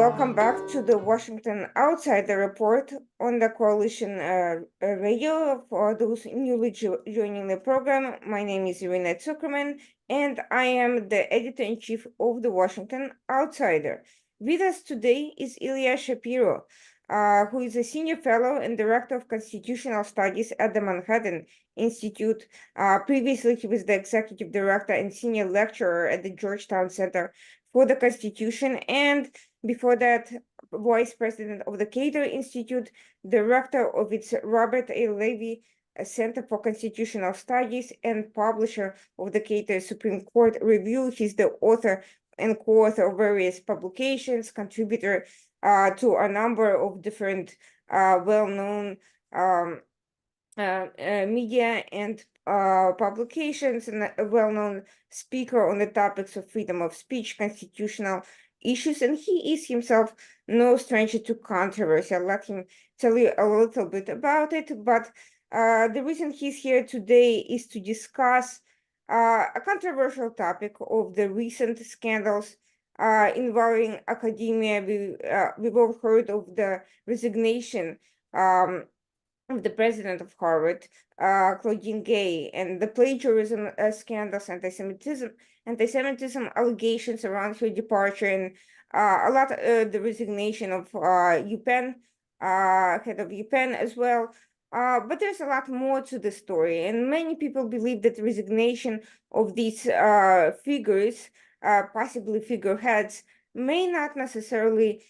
welcome back to the Washington Outsider Report on the Coalition Radio. For those newly joining the program, my name is Irina Zuckerman, and I am the editor-in-chief of the Washington Outsider. With us today is Ilya Shapiro, who is a senior fellow and director of constitutional studies at the Manhattan Institute. Previously, he was the executive director and senior lecturer at the Georgetown Center for the Constitution, and before that, vice president of the Cato Institute, director of its Robert A. Levy Center for Constitutional Studies, and publisher of the Cato Supreme Court Review. He's the author and co-author of various publications, contributor to a number of different well-known media and publications, and a well-known speaker on the topics of freedom of speech, constitutional issues, and he is himself no stranger to controversy. I'll let him tell you a little bit about it, but the reason he's here today is to discuss a controversial topic of the recent scandals involving academia. We've all heard of the resignation of the president of Harvard, Claudine Gay, and the plagiarism scandals, anti-Semitism allegations around her departure, and a lot the resignation of UPenn, head of UPenn as well. But there's a lot more to the story, and many people believe that the resignation of these figures, possibly figureheads, may not necessarily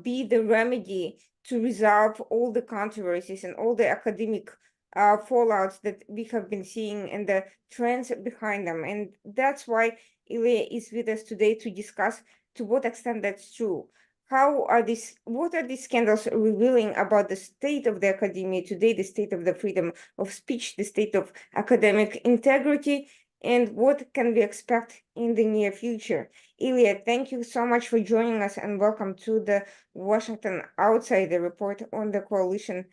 be the remedy to resolve all the controversies and all the academic fallouts that we have been seeing and the trends behind them. And that's why Ilya is with us today to discuss to what extent that's true. What are these scandals revealing about the state of the academia today, the state of the freedom of speech, the state of academic integrity, and what can we expect in the near future? Ilya, thank you so much for joining us, and welcome to the Washington Outsider Report on the Coalition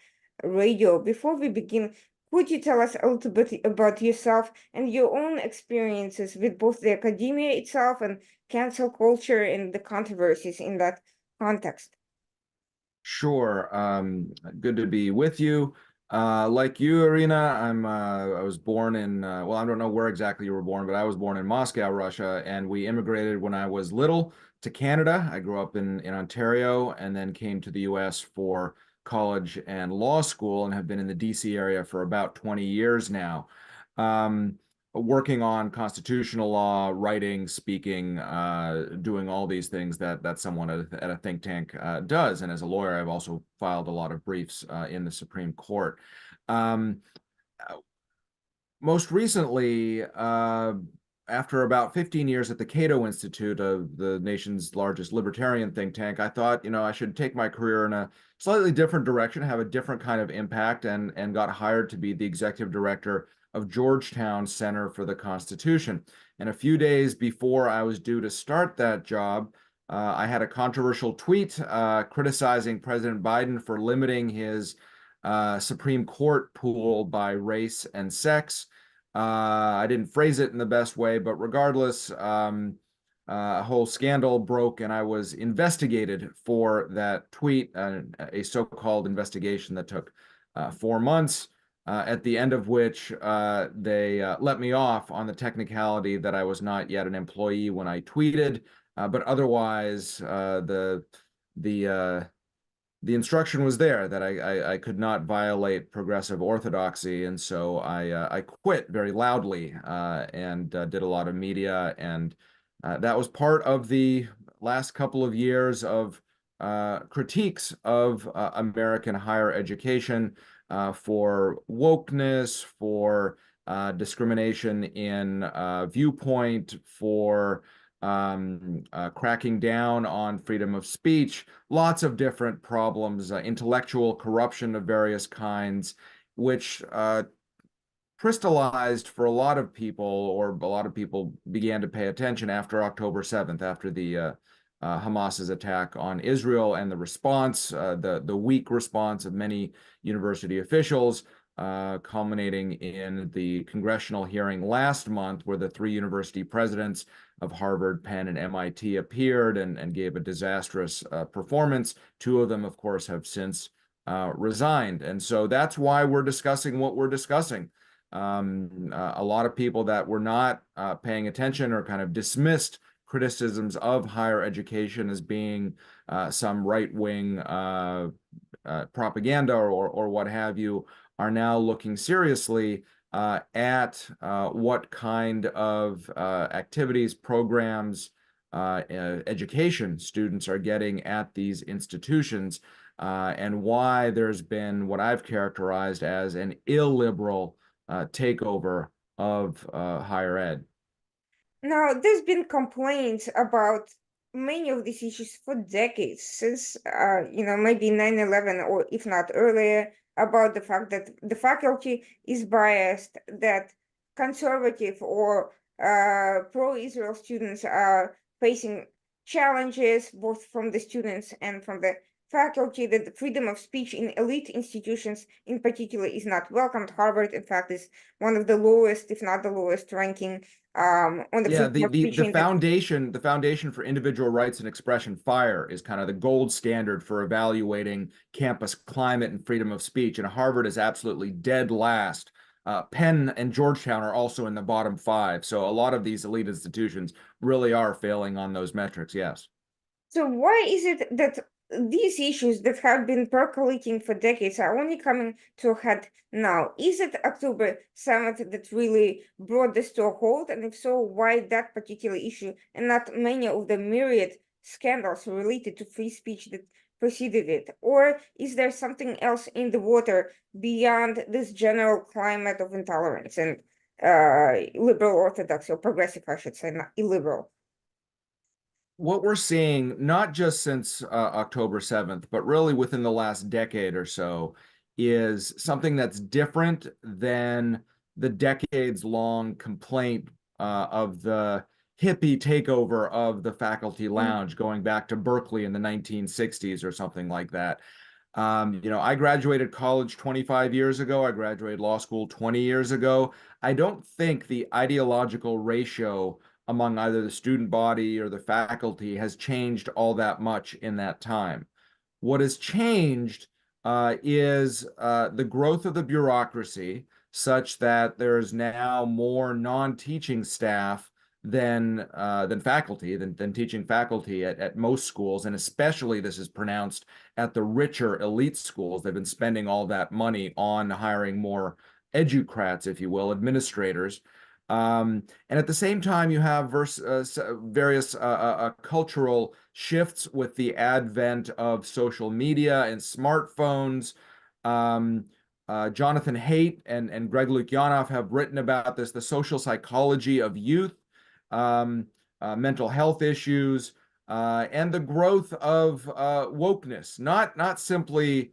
Radio. Before we begin, could you tell us a little bit about yourself and your own experiences with both the academia itself and cancel culture and the controversies in that context? Sure. Good to be with you. Like you, Irina, I was born in, well, I don't know where exactly you were born, but I was born in Moscow, Russia, and we immigrated when I was little to Canada. I grew up in Ontario and then came to the US for college and law school and have been in the DC area for about 20 years now. Working on constitutional law, writing, speaking, doing all these things that someone at a think tank does. And as a lawyer, I've also filed a lot of briefs in the Supreme Court. Most recently, after about 15 years at the Cato Institute, the nation's largest libertarian think tank, I thought, I should take my career in a slightly different direction, have a different kind of impact, and got hired to be the executive director of Georgetown Center for the Constitution. And a few days before I was due to start that job, I had a controversial tweet criticizing President Biden for limiting his Supreme Court pool by race and sex. I didn't phrase it in the best way, but regardless, a whole scandal broke and I was investigated for that tweet, a so-called investigation that took 4 months. At the end of which they let me off on the technicality that I was not yet an employee when I tweeted, but otherwise the instruction was there that I could not violate progressive orthodoxy, and so I quit very loudly and did a lot of media, and that was part of the last couple of years of critiques of American higher education. For wokeness, for discrimination in viewpoint, for cracking down on freedom of speech, lots of different problems, intellectual corruption of various kinds, which crystallized for a lot of people, or a lot of people began to pay attention after October 7th, after the Hamas's attack on Israel and the response, the weak response of many university officials, culminating in the congressional hearing last month, where the three university presidents of Harvard, Penn, and MIT appeared and gave a disastrous performance. Two of them, of course, have since resigned. And so that's why we're discussing what we're discussing. A lot of people that were not paying attention or kind of dismissed criticisms of higher education as being some right-wing propaganda or what have you are now looking seriously at what kind of activities, programs, education students are getting at these institutions, and why there's been what I've characterized as an illiberal takeover of higher ed. Now, there's been complaints about many of these issues for decades, since maybe 9/11, or if not earlier, about the fact that the faculty is biased, that conservative or pro-Israel students are facing challenges both from the students and from the faculty, that the freedom of speech in elite institutions in particular is not welcomed. Harvard, in fact, is one of the lowest, if not the lowest ranking on the Yeah, freedom the of the speech the index. foundation for individual rights and expression, FIRE, is kind of the gold standard for evaluating campus climate and freedom of speech. And Harvard is absolutely dead last. Penn and Georgetown are also in the bottom five. So a lot of these elite institutions really are failing on those metrics. Yes. So why is it that these issues that have been percolating for decades are only coming to a head now? Is it October 7th that really brought this to a halt? And if so, why that particular issue and not many of the myriad scandals related to free speech that preceded it? Or is there something else in the water beyond this general climate of intolerance and liberal orthodoxy, or progressive, I should say, not illiberal? What we're seeing, not just since October 7th, but really within the last decade or so, is something that's different than the decades-long complaint of the hippie takeover of the faculty lounge going back to Berkeley in the 1960s or something like that. I graduated college 25 years ago. I graduated law school 20 years ago. I don't think the ideological ratio among either the student body or the faculty has changed all that much in that time. What has changed is the growth of the bureaucracy, such that there's now more non-teaching staff than faculty, than teaching faculty at most schools, and especially this is pronounced at the richer elite schools. They've been spending all that money on hiring more educrats, if you will, administrators. And at the same time, you have various cultural shifts with the advent of social media and smartphones. Jonathan Haidt and Greg Lukianoff have written about this, the social psychology of youth, mental health issues, and the growth of wokeness. Not simply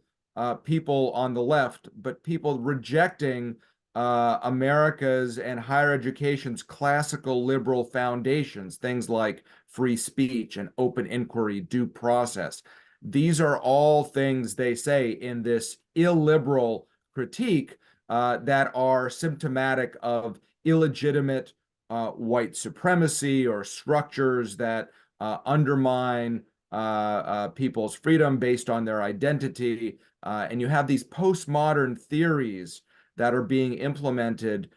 people on the left, but people rejecting America's and higher education's classical liberal foundations, things like free speech and open inquiry, due process. These are all things, they say, in this illiberal critique that are symptomatic of illegitimate white supremacy or structures that undermine people's freedom based on their identity. And you have these postmodern theories that are being implemented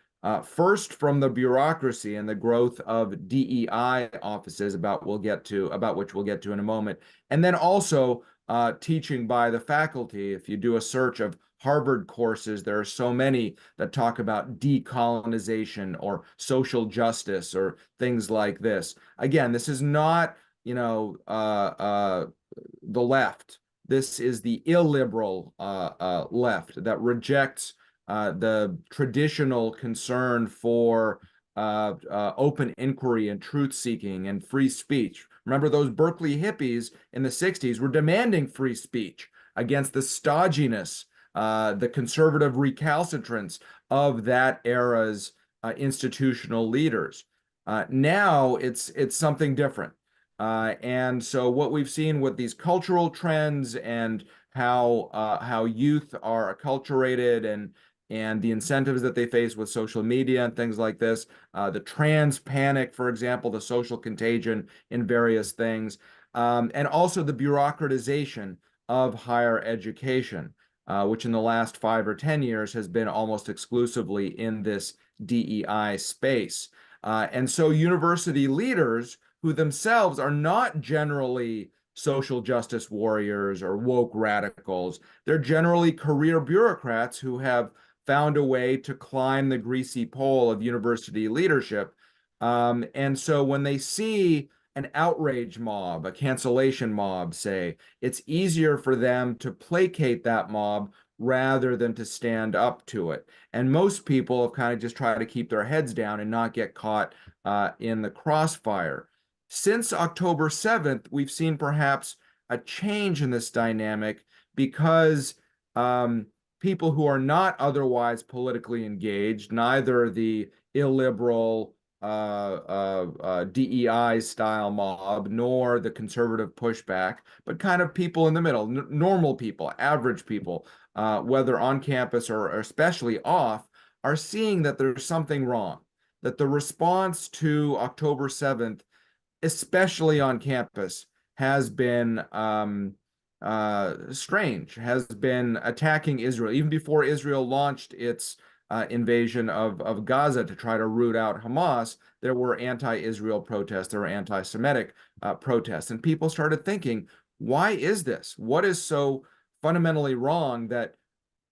first from the bureaucracy and the growth of DEI offices, about which we'll get to in a moment, and then also teaching by the faculty. If you do a search of Harvard courses, there are so many that talk about decolonization or social justice or things like this. Again, this is not, the left. This is the illiberal left that rejects the traditional concern for open inquiry and truth seeking and free speech. Remember, those Berkeley hippies in the 60s were demanding free speech against the stodginess, the conservative recalcitrance of that era's institutional leaders. Now it's something different. And so what we've seen with these cultural trends and how youth are acculturated and the incentives that they face with social media and things like this, the trans panic, for example, the social contagion in various things, and also the bureaucratization of higher education, which in the last 5 or 10 years has been almost exclusively in this DEI space. And so university leaders who themselves are not generally social justice warriors or woke radicals, they're generally career bureaucrats who have found a way to climb the greasy pole of university leadership. And so when they see an outrage mob, a cancellation mob, say, it's easier for them to placate that mob rather than to stand up to it. And most people have kind of just tried to keep their heads down and not get caught in the crossfire. Since October 7th, we've seen perhaps a change in this dynamic because people who are not otherwise politically engaged, neither the illiberal DEI style mob nor the conservative pushback, but kind of people in the middle, normal people, average people, whether on campus or especially off, are seeing that there's something wrong, that the response to October 7th, especially on campus, has been strange, has been attacking Israel. Even before Israel launched its invasion of Gaza to try to root out Hamas, there were anti-Israel protests, there were anti-Semitic protests, and people started thinking, why is this? What is so fundamentally wrong that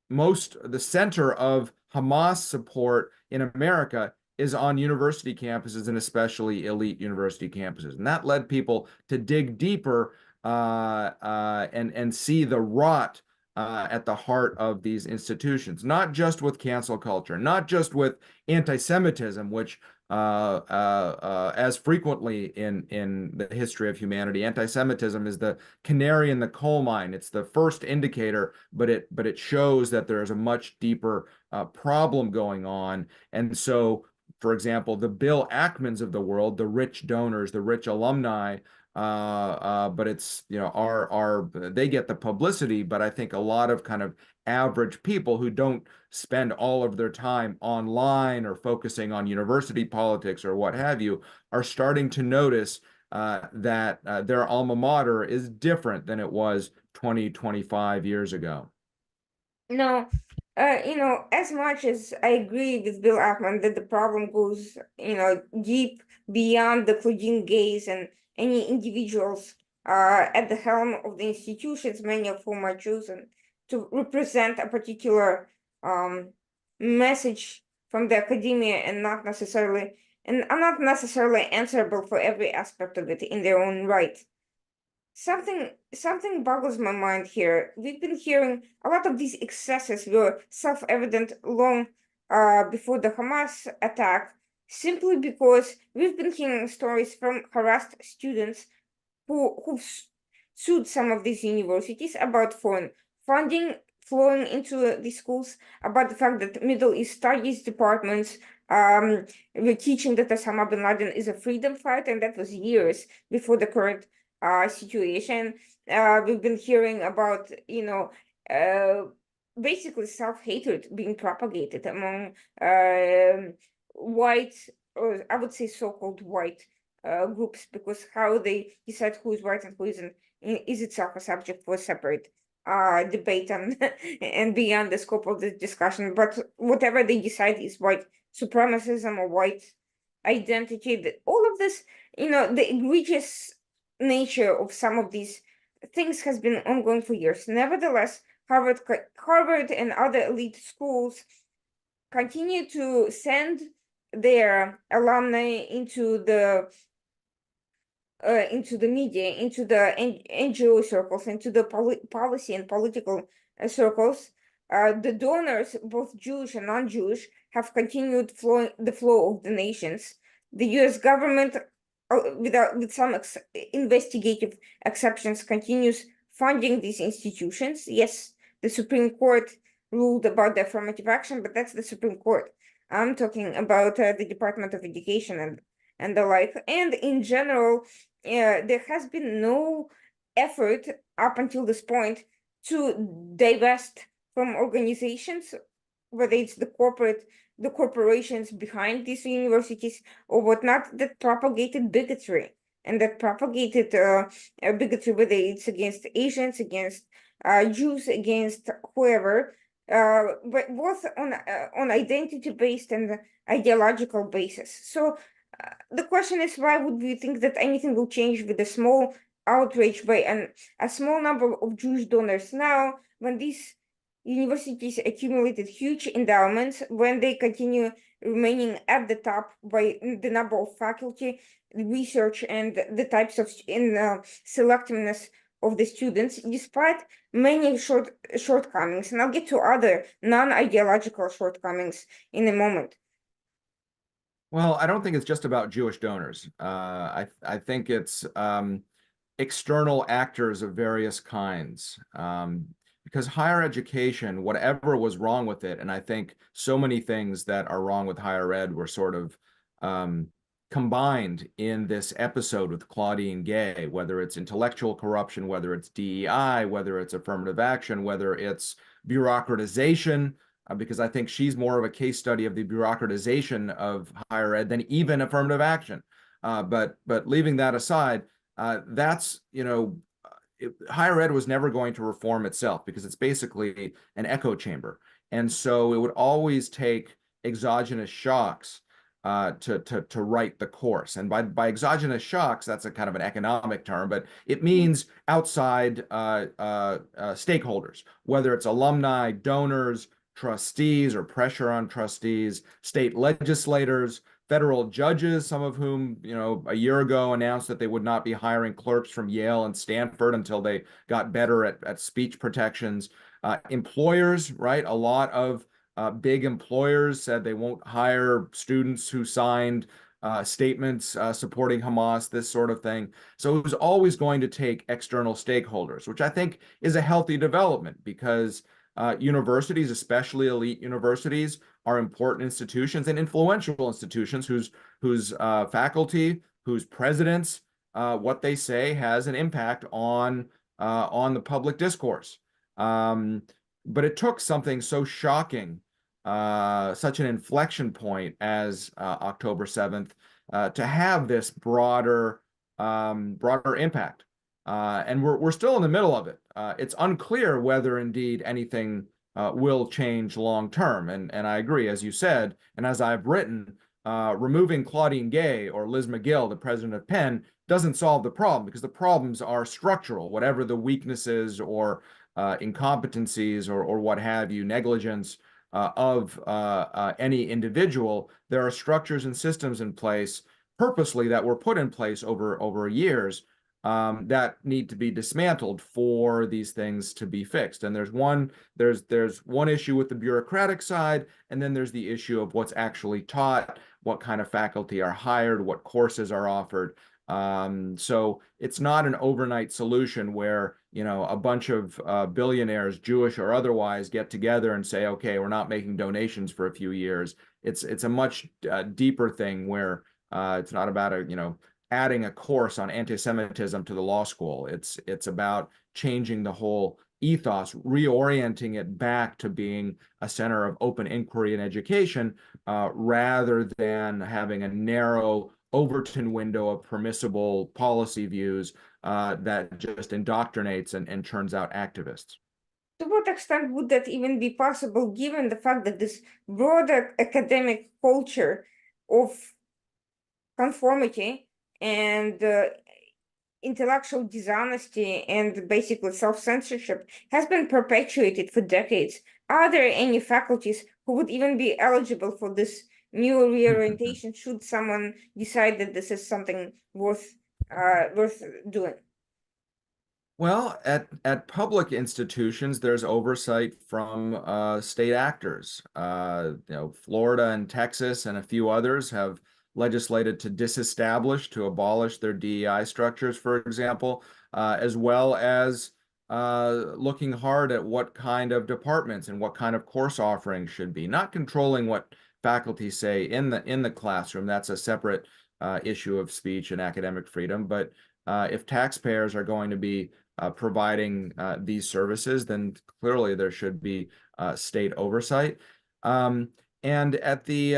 the center of Hamas support in America is on university campuses and especially elite university campuses? And that led people to dig deeper and see the rot at the heart of these institutions, not just with cancel culture, not just with anti-Semitism, which as frequently in the history of humanity, anti-Semitism is the canary in the coal mine. It's the first indicator, but it shows that there is a much deeper problem going on. And so, for example, the Bill Ackmans of the world, the rich donors, the rich alumni, but it's, they get the publicity, but I think a lot of kind of average people who don't spend all of their time online or focusing on university politics or what have you are starting to notice that their alma mater is different than it was 20, 25 years ago. No, as much as I agree with Bill Ackman that the problem goes, deep beyond the Claudine Gaze and any individuals at the helm of the institutions, many of whom are chosen to represent a particular message from the academia and are not necessarily answerable for every aspect of it in their own right. Something boggles my mind here. We've been hearing a lot of these excesses were self-evident long before the Hamas attack, simply because we've been hearing stories from harassed students who've sued some of these universities about foreign funding flowing into the schools, about the fact that Middle East studies departments were teaching that Osama bin Laden is a freedom fighter, and that was years before the current situation. We've been hearing about, basically self-hatred being propagated among white, or I would say so-called white groups, because how they decide who is white and who isn't is itself a subject for a separate debate and and beyond the scope of the discussion. But whatever they decide is white supremacism or white identity. All of this, the egregious nature of some of these things has been ongoing for years. Nevertheless, Harvard and other elite schools continue to send their alumni into the media, into the NGO circles, into the policy and political circles. The donors, both Jewish and non-Jewish, have continued the flow of donations. The U.S. government, with some investigative exceptions, continues funding these institutions. Yes, the Supreme Court ruled about the affirmative action, but that's the Supreme Court. I'm talking about the Department of Education and the like. And in general, there has been no effort up until this point to divest from organizations whether it's the corporations behind these universities or whatnot, that propagated bigotry and that propagated bigotry, whether it's against Asians, against Jews, against whoever, but both on identity based and ideological basis. So the question is, why would we think that anything will change with a small outrage by a small number of Jewish donors now, when these universities accumulated huge endowments, when they continue remaining at the top by the number of faculty, research, and the types of selectiveness of the students, despite many shortcomings. And I'll get to other non-ideological shortcomings in a moment. Well, I don't think it's just about Jewish donors. I think it's external actors of various kinds. Because higher education, whatever was wrong with it, and I think so many things that are wrong with higher ed were sort of combined in this episode with Claudine Gay, whether it's intellectual corruption, whether it's DEI, whether it's affirmative action, whether it's bureaucratization, because I think she's more of a case study of the bureaucratization of higher ed than even affirmative action. But leaving that aside, that's, higher ed was never going to reform itself because it's basically an echo chamber. And so it would always take exogenous shocks to right the course. And by exogenous shocks, that's a kind of an economic term, but it means outside stakeholders, whether it's alumni, donors, trustees, or pressure on trustees, state legislators, federal judges, some of whom, a year ago announced that they would not be hiring clerks from Yale and Stanford until they got better at speech protections. Employers, right? A lot of big employers said they won't hire students who signed statements supporting Hamas, this sort of thing. So it was always going to take external stakeholders, which I think is a healthy development because universities, especially elite universities, are important institutions and influential institutions whose faculty, whose presidents, what they say has an impact on the public discourse. But it took something so shocking, such an inflection point as October 7th, to have this broader impact. And we're still in the middle of it. It's unclear whether indeed anything will change long term. And I agree, as you said, and as I've written, removing Claudine Gay or Liz McGill, the president of Penn, doesn't solve the problem because the problems are structural, whatever the weaknesses or incompetencies or what have you, negligence of any individual. There are structures and systems in place purposely that were put in place over years that need to be dismantled for these things to be fixed. And there's one issue with the bureaucratic side, and then there's the issue of what's actually taught, what kind of faculty are hired, what courses are offered. So it's not an overnight solution where, a bunch of billionaires, Jewish or otherwise, get together and say, okay, we're not making donations for a few years. It's a much deeper thing where it's not about adding a course on anti-Semitism to the law school. It's about changing the whole ethos, reorienting it back to being a center of open inquiry and education, rather than having a narrow Overton window of permissible policy views that just indoctrinates and churns out activists. To what extent would that even be possible, given the fact that this broader academic culture of conformity and intellectual dishonesty and basically self-censorship has been perpetuated for decades? Are there any faculties who would even be eligible for this new reorientation should someone decide that this is something worth doing? Well, at public institutions, there's oversight from state actors. Florida and Texas and a few others have legislated to disestablish, to abolish their DEI structures, for example, as well as looking hard at what kind of departments and what kind of course offerings should be. Not controlling what faculty say in the classroom. That's a separate issue of speech and academic freedom. But if taxpayers are going to be providing these services, then clearly there should be state oversight. Um, and at the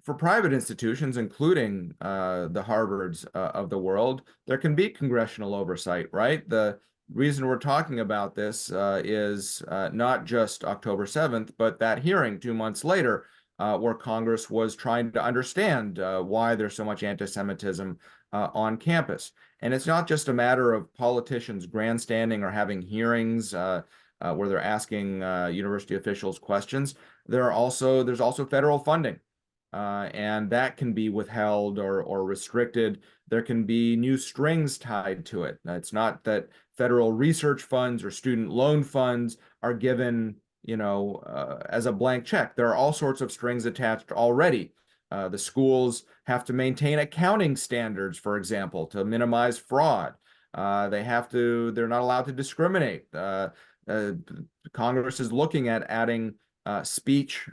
for private institutions, including the Harvards of the world, there can be congressional oversight, right? The reason we're talking about this is not just October 7th, but that hearing 2 months later, where Congress was trying to understand why there's so much anti-Semitism on campus. And it's not just a matter of politicians grandstanding or having hearings where they're asking university officials questions. There's also federal funding, and that can be withheld or restricted. There can be new strings tied to it. It's not that federal research funds or student loan funds are given, as a blank check. There are all sorts of strings attached already. The schools have to maintain accounting standards, for example, to minimize fraud. They're not allowed to discriminate. Uh, Congress is looking at adding speech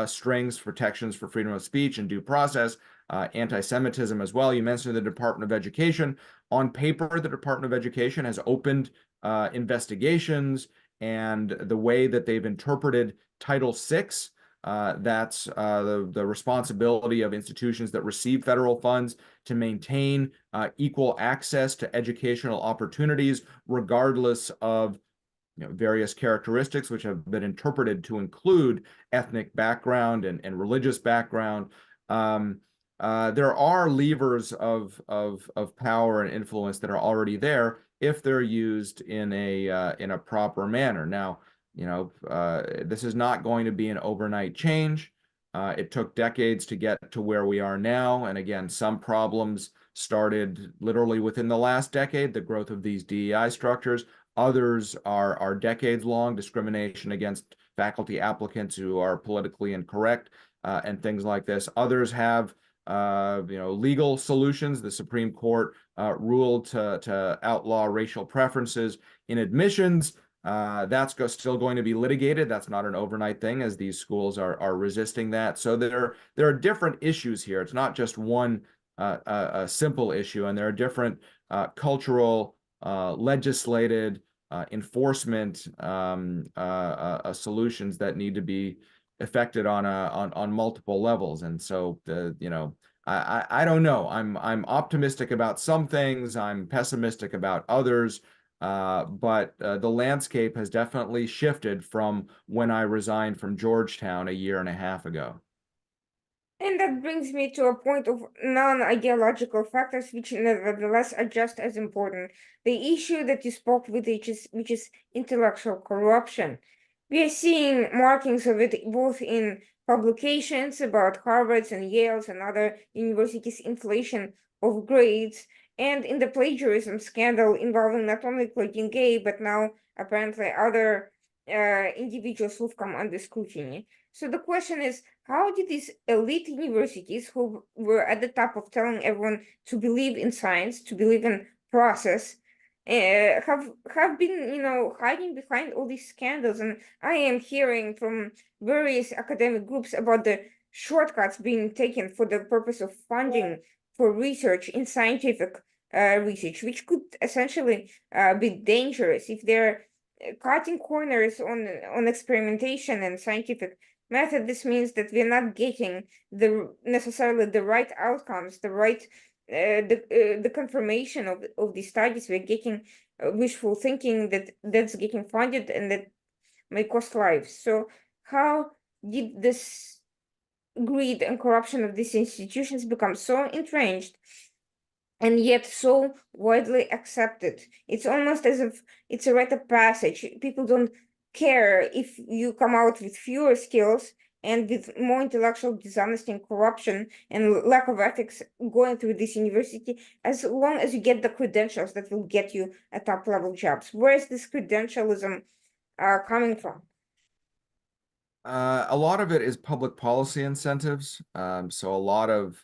strings, protections for freedom of speech and due process, anti-Semitism as well. You mentioned the Department of Education. On paper, the Department of Education has opened investigations, and the way that they've interpreted Title VI, that's the responsibility of institutions that receive federal funds to maintain equal access to educational opportunities, regardless of various characteristics, which have been interpreted to include ethnic background and religious background. There are levers of power and influence that are already there if they're used in a proper manner. Now, this is not going to be an overnight change. It took decades to get to where we are now. And again, some problems started literally within the last decade, the growth of these DEI structures. Others are decades long, discrimination against faculty applicants who are politically incorrect, and things like this. Others have legal solutions. The Supreme Court ruled to outlaw racial preferences in admissions. That's still going to be litigated. That's not an overnight thing, as these schools are resisting that. So there are different issues here. It's not just one a simple issue, and there are different cultural, legislated, enforcement solutions that need to be affected on multiple levels. And so I don't know. I'm optimistic about some things. I'm pessimistic about others. But the landscape has definitely shifted from when I resigned from Georgetown a year and a half ago. And that brings me to a point of non-ideological factors, which nevertheless are just as important. The issue that you spoke with, which is intellectual corruption. We are seeing markings of it both in publications about Harvard's and Yale's and other universities' inflation of grades, and in the plagiarism scandal involving not only Claudine Gay, but now apparently other individuals who've come under scrutiny. So the question is, how did these elite universities, who were at the top of telling everyone to believe in science, to believe in process, have been, hiding behind all these scandals? And I am hearing from various academic groups about the shortcuts being taken for the purpose of funding for research in scientific research, which could essentially be dangerous if they're cutting corners on experimentation and scientific method. This means that we're not getting necessarily the right outcomes, the right the confirmation of the studies. We're getting wishful thinking that's getting funded and that may cost lives. So how did this greed and corruption of these institutions become so entrenched and yet so widely accepted? It's almost as if it's a rite of passage. People don't care if you come out with fewer skills and with more intellectual dishonesty and corruption and lack of ethics going through this university, as long as you get the credentials that will get you a top level jobs. Where is this credentialism coming from? A lot of it is public policy incentives. So a lot of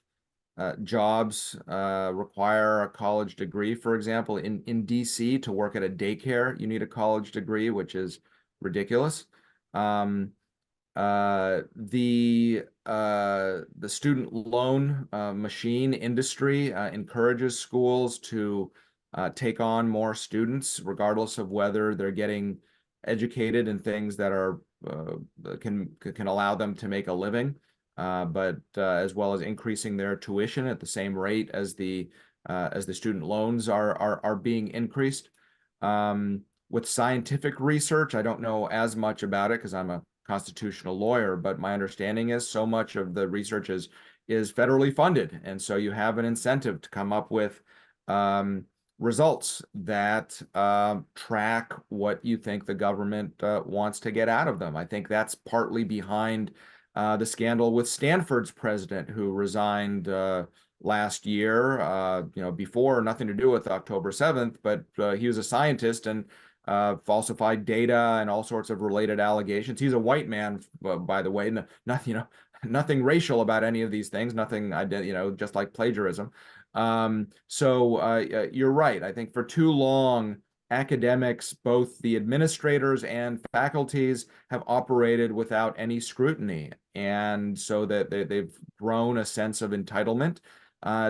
jobs require a college degree. For example, in DC, to work at a daycare, you need a college degree, which is ridiculous. The student loan machine industry encourages schools to take on more students, regardless of whether they're getting educated in things that are can allow them to make a living, but as well as increasing their tuition at the same rate as the student loans are being increased. With scientific research, I don't know as much about it because I'm a constitutional lawyer, but my understanding is so much of the research is federally funded, and so you have an incentive to come up with results that track what you think the government wants to get out of them. I think that's partly behind the scandal with Stanford's president, who resigned last year, before, nothing to do with October 7th, but he was a scientist and falsified data and all sorts of related allegations. He's a white man, by the way, nothing, nothing racial about any of these things, nothing, just like plagiarism. So you're right. I think for too long, academics, both the administrators and faculties, have operated without any scrutiny. And so that they've grown a sense of entitlement.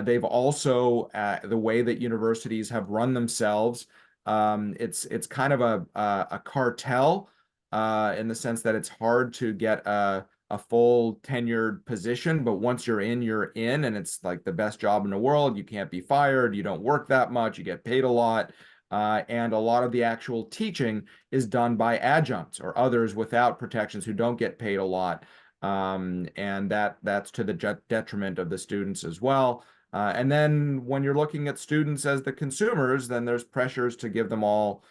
They've also, the way that universities have run themselves, it's kind of a cartel in the sense that it's hard to get a full tenured position, but once you're in, and it's like the best job in the world. You can't be fired, you don't work that much, you get paid a lot, and a lot of the actual teaching is done by adjuncts or others without protections who don't get paid a lot, and that's to the detriment of the students as well. And then when you're looking at students as the consumers, then there's pressures to give them all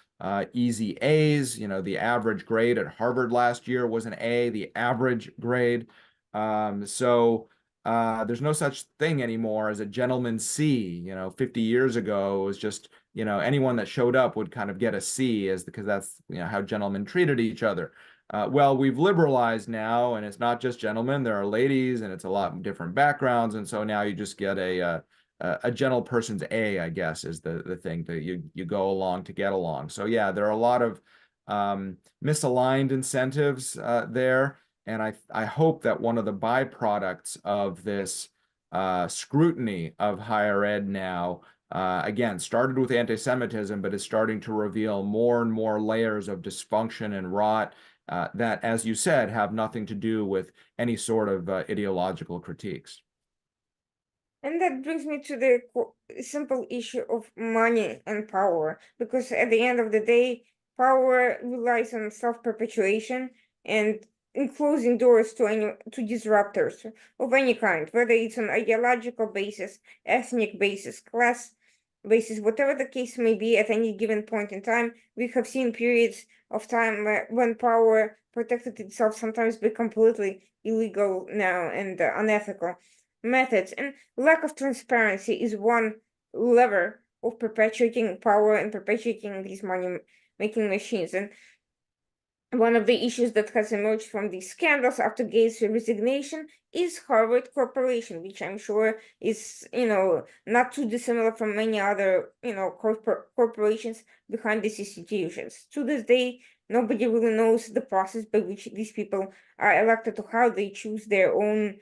easy A's. The average grade at Harvard last year was an A, the average grade. So there's no such thing anymore as a gentleman's C. 50 years ago, it was just, anyone that showed up would kind of get a C, because that's, how gentlemen treated each other. Well, we've liberalized now, and it's not just gentlemen, there are ladies, and it's a lot of different backgrounds. And so now you just get a gentle person's A, I guess, is the thing that you go along to get along. So yeah, there are a lot of misaligned incentives there. And I hope that one of the byproducts of this scrutiny of higher ed now, again, started with anti-Semitism, but is starting to reveal more and more layers of dysfunction and rot that, as you said, have nothing to do with any sort of ideological critiques. And that brings me to the simple issue of money and power, because at the end of the day, power relies on self-perpetuation and in closing doors to disruptors of any kind, whether it's on ideological basis, ethnic basis, class basis, whatever the case may be at any given point in time. We have seen periods of time when power protected itself sometimes by completely illegal now and unethical methods, and lack of transparency is one lever of perpetuating power and perpetuating these money making machines. And one of the issues that has emerged from these scandals after Gates' resignation is Harvard Corporation, which I'm sure is, not too dissimilar from many other, corporations behind these institutions. To this day, nobody really knows the process by which these people are elected, or how they choose their own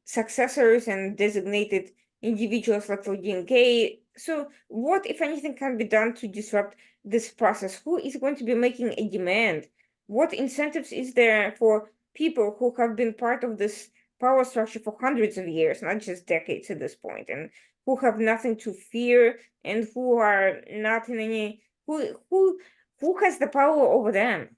successors and designated individuals like Claudine Gay. So what, if anything, can be done to disrupt this process? Who is going to be making a demand? What incentives is there for people who have been part of this power structure for hundreds of years, not just decades at this point, and who have nothing to fear, and who are not in any who has the power over them?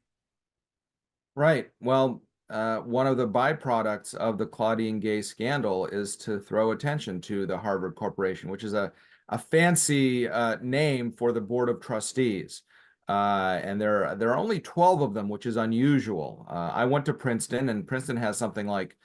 Right. Well, one of the byproducts of the Claudine Gay scandal is to throw attention to the Harvard Corporation, which is a fancy name for the Board of Trustees. And there are only 12 of them, which is unusual. I went to Princeton, and Princeton has something like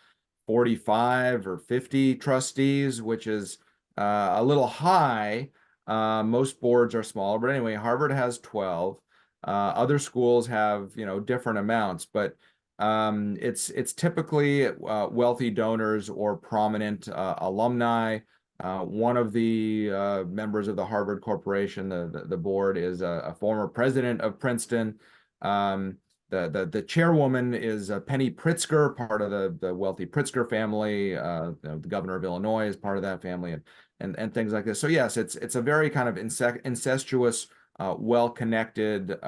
45 or 50 trustees, which is a little high. Most boards are smaller, but anyway, Harvard has 12. Other schools have, different amounts, but it's typically wealthy donors or prominent alumni. One of the members of the Harvard Corporation, the board, is a former president of Princeton. The chairwoman is Penny Pritzker, part of the wealthy Pritzker family. The governor of Illinois is part of that family, and things like this. So yes, it's a very kind of incestuous, well-connected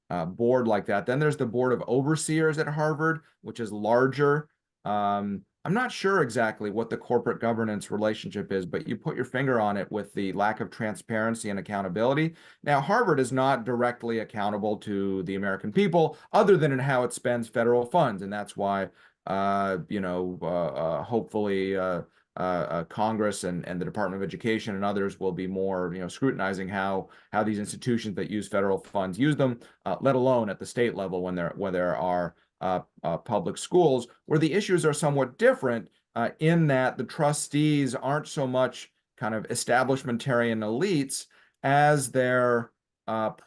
board like that. Then there's the board of overseers at Harvard, which is larger. I'm not sure exactly what the corporate governance relationship is, but you put your finger on it with the lack of transparency and accountability. Now, Harvard is not directly accountable to the American people, other than in how it spends federal funds, and that's why, hopefully, Congress and the Department of Education and others will be more, scrutinizing how these institutions that use federal funds use them, let alone at the state level when there are public schools, where the issues are somewhat different, in that the trustees aren't so much kind of establishmentarian elites as they're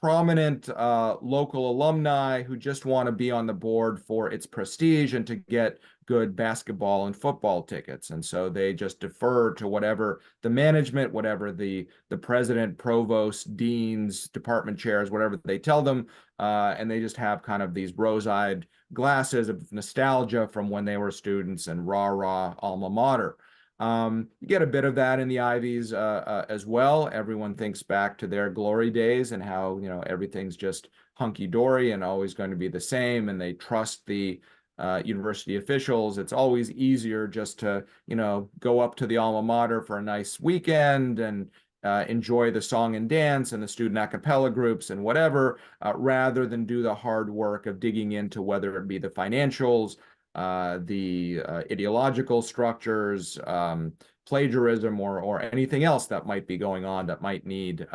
prominent local alumni who just want to be on the board for its prestige and to get good basketball and football tickets. And so they just defer to whatever the management, whatever the president, provost, deans, department chairs, whatever they tell them. And they just have kind of these rose-eyed glasses of nostalgia from when they were students and rah alma mater. You get a bit of that in the Ivies as well. Everyone thinks back to their glory days and how, everything's just hunky-dory and always going to be the same, and they trust the university officials. It's always easier just to, go up to the alma mater for a nice weekend and enjoy the song and dance and the student a cappella groups and whatever, rather than do the hard work of digging into whether it be the financials, the ideological structures, plagiarism, or anything else that might be going on that might need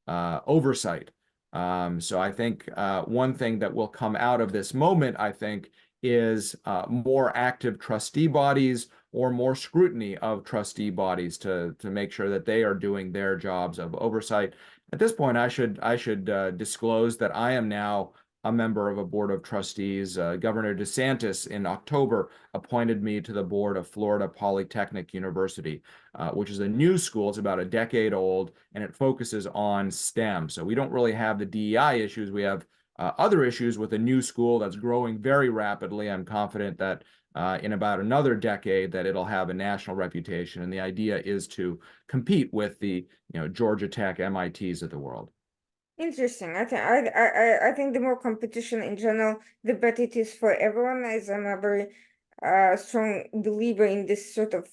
oversight. So I think one thing that will come out of this moment, I think, is more active trustee bodies or more scrutiny of trustee bodies to make sure that they are doing their jobs of oversight. At this point, I should disclose that I am now a member of a board of trustees. Governor DeSantis in October appointed me to the board of Florida Polytechnic University, which is a new school. It's about a decade old, and it focuses on STEM. So we don't really have the DEI issues. We have other issues with a new school that's growing very rapidly. I'm confident that in about another decade that it'll have a national reputation. And the idea is to compete with the Georgia Tech, MITs of the world. Interesting. I think the more competition in general, the better it is for everyone, as I'm a very strong believer in this sort of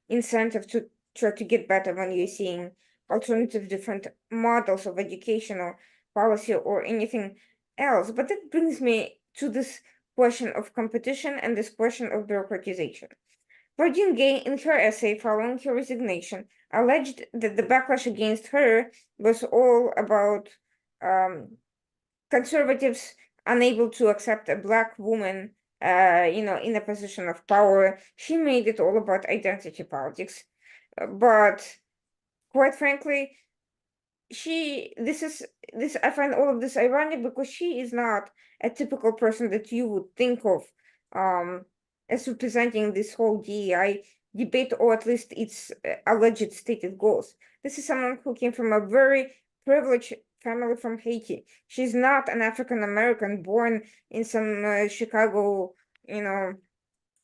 incentive to try to get better when you're seeing alternative different models of educational policy or anything else. But that brings me to this question of competition and this question of bureaucratization. Virgin Gay, in her essay following her resignation, alleged that the backlash against her was all about conservatives unable to accept a Black woman, in a position of power. She made it all about identity politics. But quite frankly, I find all of this ironic because she is not a typical person that you would think of as representing this whole DEI debate, or at least its alleged stated goals. This is someone who came from a very privileged family from Haiti. She's not an African American born in some Chicago,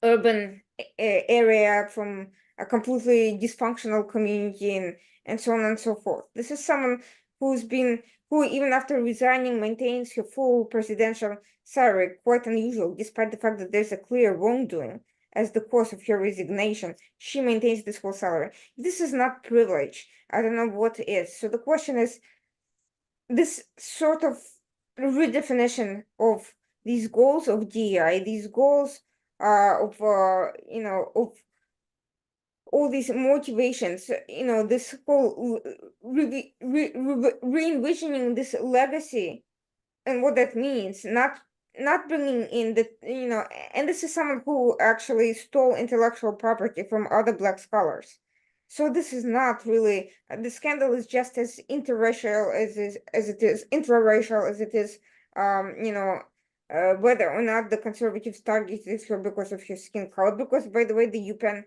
urban area from a completely dysfunctional community, and so on and so forth. This is someone who even after resigning, maintains her full presidential salary, quite unusual, despite the fact that there's a clear wrongdoing as the cause of her resignation. She maintains this whole salary. This is not privilege. I don't know what is. So the question is, this sort of redefinition of these goals of DEI, these goals of all these motivations, this whole re-envisioning this legacy and what that means, not bringing in the, and this is someone who actually stole intellectual property from other Black scholars. So this is not really, the scandal is just as interracial as it is intraracial as it is, whether or not the conservatives targeted her because of her skin color. Because, by the way, the UPenn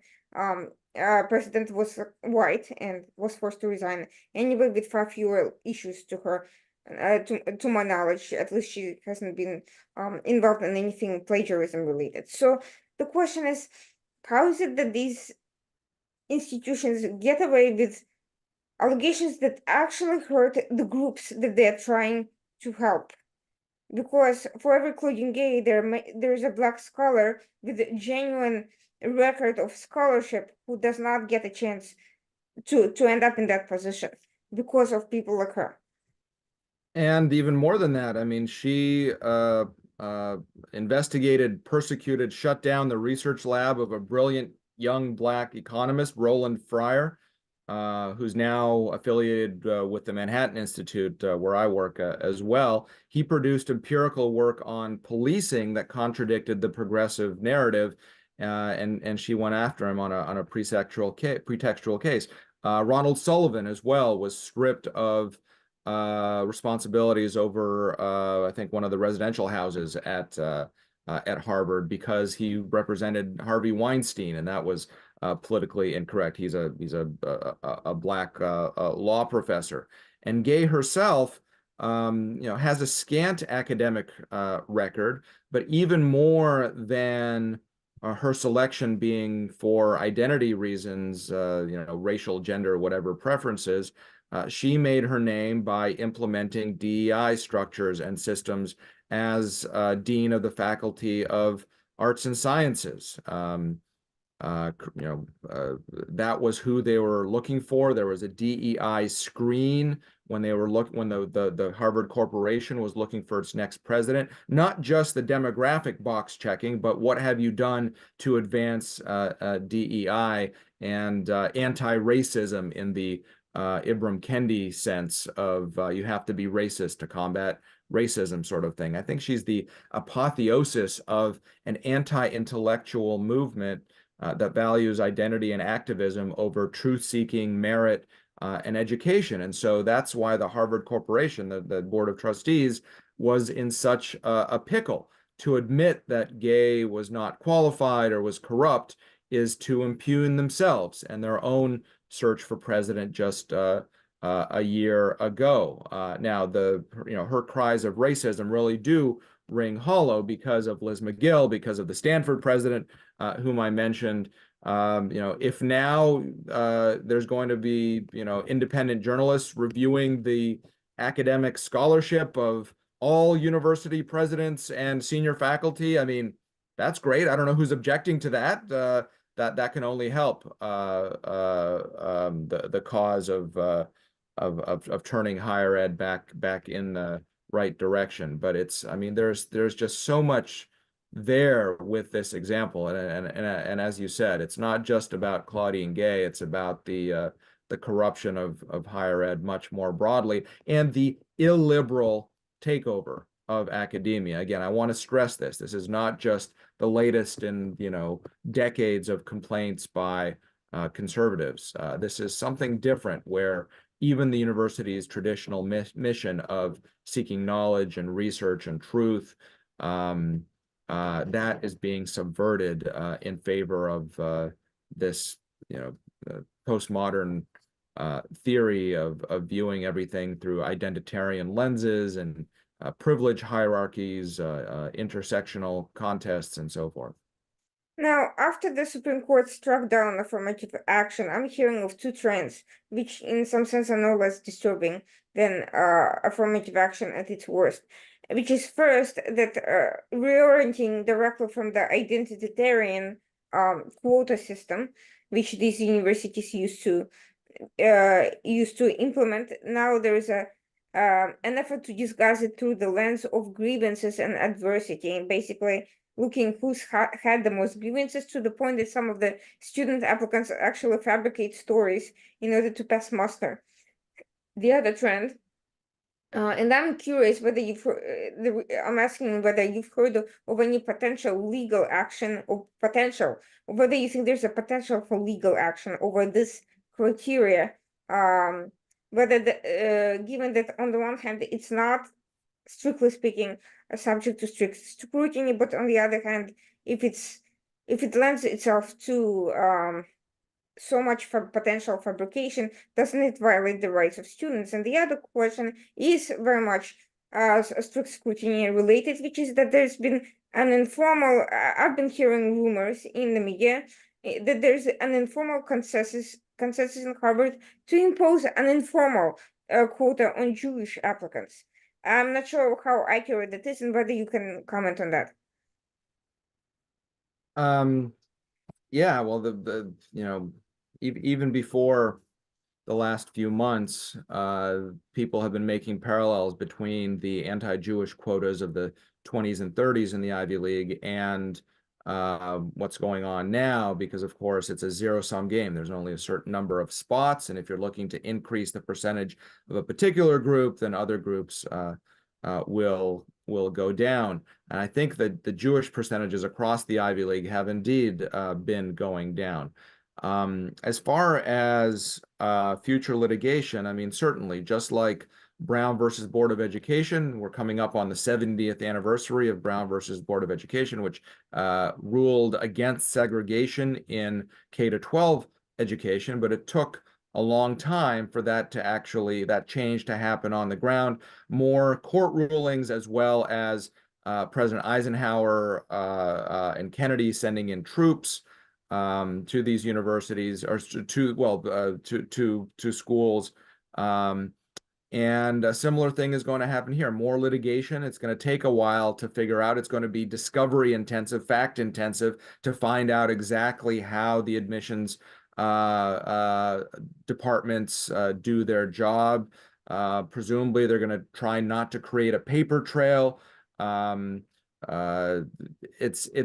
president was white and was forced to resign anyway, with far fewer issues to her. To my knowledge, at least she hasn't been involved in anything plagiarism related. So the question is, how is it that these institutions get away with allegations that actually hurt the groups that they're trying to help? because for every Claudine Gay, there's a Black scholar with a genuine record of scholarship who does not get a chance to end up in that position because of people like her. And even more than that, I mean, she investigated, persecuted, shut down the research lab of a brilliant young Black economist, Roland Fryer, who's now affiliated with the Manhattan Institute, where I work as well. He produced empirical work on policing that contradicted the progressive narrative, and she went after him on a pretextual case. Ronald Sullivan as well was stripped of responsibilities over, I think, one of the residential houses at Harvard because he represented Harvey Weinstein, and that was politically incorrect. He's a Black law professor, and Gay herself, has a scant academic record, but even more than her selection being for identity reasons, racial, gender, whatever preferences. She made her name by implementing DEI structures and systems as Dean of the Faculty of Arts and Sciences. That was who they were looking for. There was a DEI screen when the Harvard Corporation was looking for its next president. Not just the demographic box checking, but what have you done to advance DEI and anti-racism in the Ibram Kendi sense of you have to be racist to combat racism sort of thing. I think she's the apotheosis of an anti-intellectual movement that values identity and activism over truth-seeking, merit, and education. And so that's why the Harvard Corporation, the Board of Trustees, was in such a pickle. To admit that Gay was not qualified or was corrupt is to impugn themselves and their own search for president just a year ago. Now, her cries of racism really do ring hollow because of Liz McGill, because of the Stanford president, whom I mentioned. If now there's going to be, independent journalists reviewing the academic scholarship of all university presidents and senior faculty, I mean, that's great. I don't know who's objecting to that. That can only help the cause of turning higher ed back in the right direction. But there's just so much there with this example, and as you said, it's not just about Claudine Gay. It's about the corruption of higher ed much more broadly, and the illiberal takeover of academia. Again, I want to stress this. This is not just the latest in decades of complaints by conservatives. This is something different where even the university's traditional mission of seeking knowledge and research and truth, that is being subverted in favor of this, postmodern theory of viewing everything through identitarian lenses and privilege hierarchies, intersectional contests, and so forth. Now, after the Supreme Court struck down affirmative action, I'm hearing of two trends, which in some sense are no less disturbing than affirmative action at its worst. Which is first that reorienting directly from the identitarian quota system, which these universities used to implement. Now there is an effort to disguise it through the lens of grievances and adversity, and basically looking who's had the most grievances, to the point that some of the student applicants actually fabricate stories in order to pass muster. The other trend, and I'm curious whether I'm asking whether you've heard of any potential legal action or whether you think there's a potential for legal action over this criteria. Whether given that on the one hand, it's not, strictly speaking, subject to strict scrutiny, but on the other hand, if it lends itself to so much for potential fabrication, doesn't it violate the rights of students? And the other question is very much strict scrutiny related, which is that there's been an informal, I've been hearing rumors in the media that there's an informal consensus in Harvard to impose an informal quota on Jewish applicants. I'm not sure how accurate it is and whether you can comment on that. Yeah, well, even before the last few months, people have been making parallels between the anti-Jewish quotas of the 20s and 30s in the Ivy League and what's going on now, because of course it's a zero-sum game. There's only a certain number of spots, and if you're looking to increase the percentage of a particular group, then other groups will go down. And I think that the Jewish percentages across the Ivy League have indeed been going down. As far as future litigation, I mean, certainly, just like Brown versus Board of Education, we're coming up on the 70th anniversary of Brown versus Board of Education, which ruled against segregation in K to 12 education, but it took a long time for that change to happen on the ground. More court rulings, as well as President Eisenhower and Kennedy sending in troops to these universities, or to schools. And a similar thing is going to happen here. More litigation. It's going to take a while to figure out. It's going to be discovery intensive, fact intensive, to find out exactly how the admissions departments do their job. Presumably, they're going to try not to create a paper trail. It's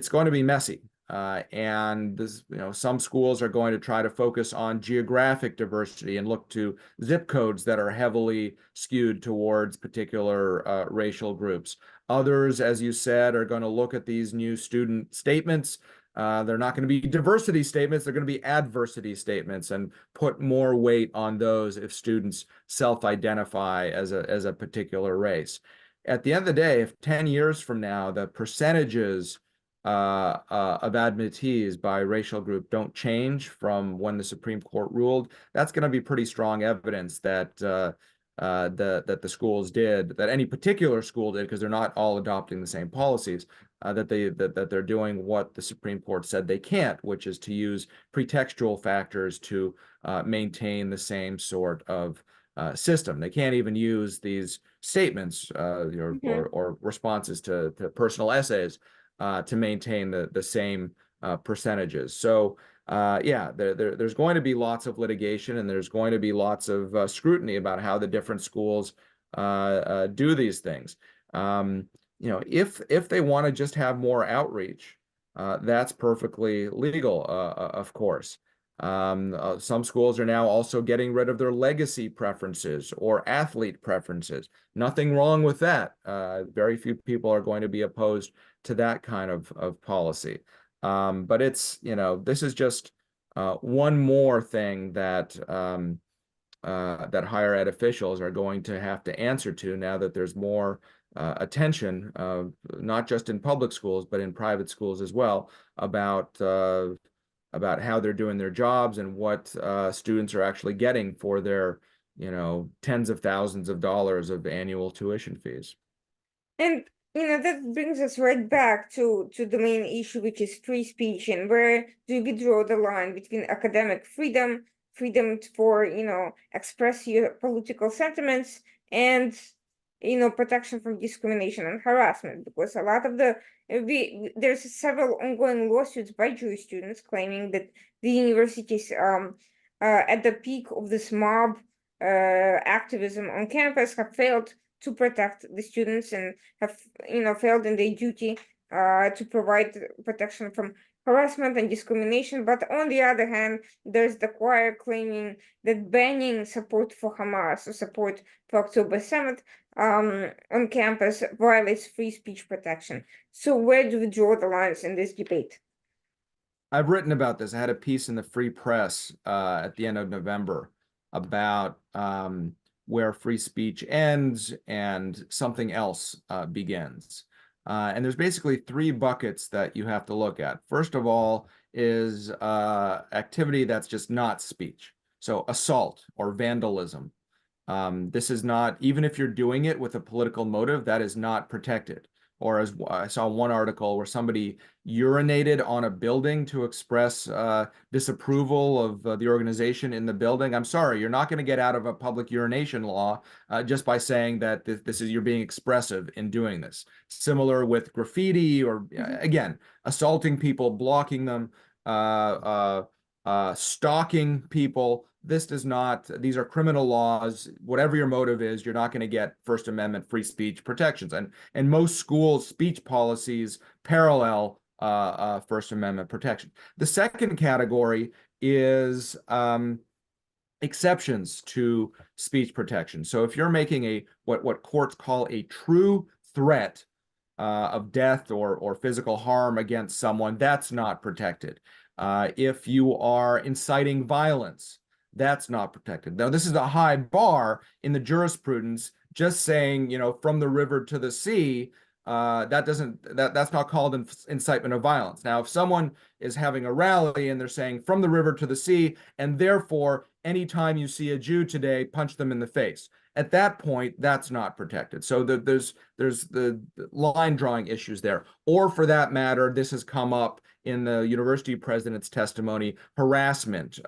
going to be messy. And some schools are going to try to focus on geographic diversity and look to zip codes that are heavily skewed towards particular racial groups. Others, as you said, are going to look at these new student statements. They're not going to be diversity statements. They're going to be adversity statements, and put more weight on those if students self-identify as a particular race. At the end of the day, if 10 years from now, the percentages of admittees by racial group don't change from when the Supreme Court ruled, that's going to be pretty strong evidence that that the schools did, that any particular school did, because they're not all adopting the same policies, that they're doing what the Supreme Court said they can't, which is to use pretextual factors to maintain the same sort of system. They can't even use these statements or responses to personal essays to maintain the same percentages. So yeah, there's going to be lots of litigation, and there's going to be lots of scrutiny about how the different schools do these things. If they want to just have more outreach, that's perfectly legal, of course. Some schools are now also getting rid of their legacy preferences or athlete preferences. Nothing wrong with that. Very few people are going to be opposed to that kind of policy. But this is just one more thing that that higher ed officials are going to have to answer to, now that there's more attention, not just in public schools, but in private schools as well, about how they're doing their jobs and what students are actually getting for their, tens of thousands of dollars of annual tuition fees. And that brings us right back to the main issue, which is free speech, and where do we draw the line between academic freedom, for express your political sentiments, and protection from discrimination and harassment? Because a lot of there's several ongoing lawsuits by Jewish students claiming that the universities at the peak of this mob activism on campus have failed to protect the students, and have failed in their duty to provide protection from harassment and discrimination. But on the other hand, there's the choir claiming that banning support for Hamas or support for October 7th on campus violates free speech protection. So where do we draw the lines in this debate? I've written about this. I had a piece in the Free Press at the end of November about where free speech ends and something else begins. And there's basically three buckets that you have to look at. First of all is activity that's just not speech. So assault or vandalism. This is not, even if you're doing it with a political motive, that is not protected. or as I saw one article where somebody urinated on a building to express disapproval of the organization in the building. I'm sorry, you're not going to get out of a public urination law just by saying that this is you're being expressive in doing this. Similar with graffiti or again, assaulting people, blocking them, stalking people. This does not, these are criminal laws. Whatever your motive is, you're not going to get First Amendment free speech protections. And most schools' speech policies parallel First Amendment protection. The second category is exceptions to speech protection. So if you're making a what courts call a true threat of death or physical harm against someone, that's not protected. If you are inciting violence, that's not protected. Now, this is a high bar in the jurisprudence. Just saying, from the river to the sea, that's not called incitement of violence. Now, if someone is having a rally and they're saying from the river to the sea, and therefore, anytime you see a Jew today, punch them in the face. At that point, that's not protected. So there's the line drawing issues there. Or for that matter, this has come up in the university president's testimony, harassment,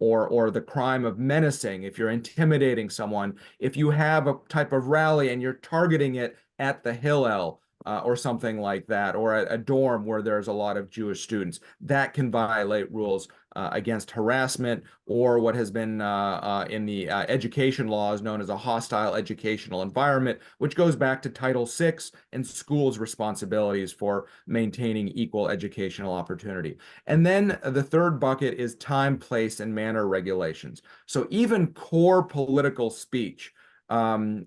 or the crime of menacing, if you're intimidating someone, if you have a type of rally and you're targeting it at the Hillel or something like that, or a dorm where there's a lot of Jewish students, that can violate rules against harassment, or what has been in the education laws known as a hostile educational environment, which goes back to Title VI and schools' responsibilities for maintaining equal educational opportunity. And then the third bucket is time, place, and manner regulations. So even core political speech can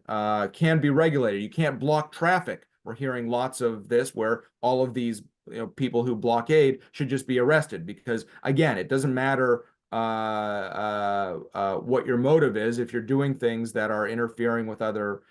be regulated. You can't block traffic. We're hearing lots of this where all of these people who blockade should just be arrested because, again, it doesn't matter what your motive is. If you're doing things that are interfering with other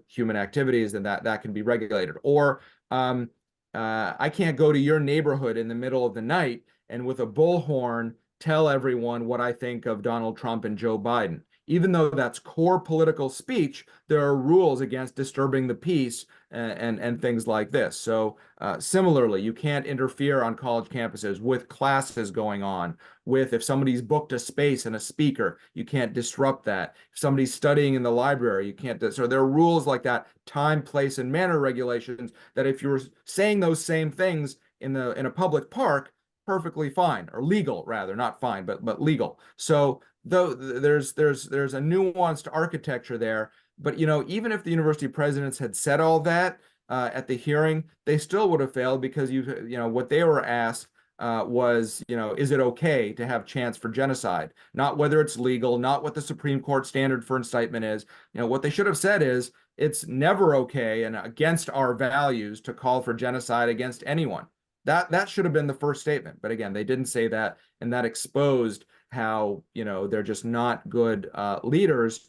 human activities, then that can be regulated. Or I can't go to your neighborhood in the middle of the night and with a bullhorn tell everyone what I think of Donald Trump and Joe Biden. Even though that's core political speech, there are rules against disturbing the peace and things like this. So similarly, you can't interfere on college campuses with classes going on, if somebody's booked a space and a speaker, you can't disrupt that. If somebody's studying in the library, you can't. So there are rules like that, time, place, and manner regulations that if you're saying those same things in a public park, perfectly fine, or legal rather, not fine, but legal. So though there's a nuanced architecture there, but even if the university presidents had said all that at the hearing, they still would have failed because what they were asked was, is it okay to have chants for genocide? Not whether it's legal, not what the Supreme Court standard for incitement is. What they should have said is it's never okay and against our values to call for genocide against anyone. That should have been the first statement. But again, they didn't say that, and that exposed how they're just not good leaders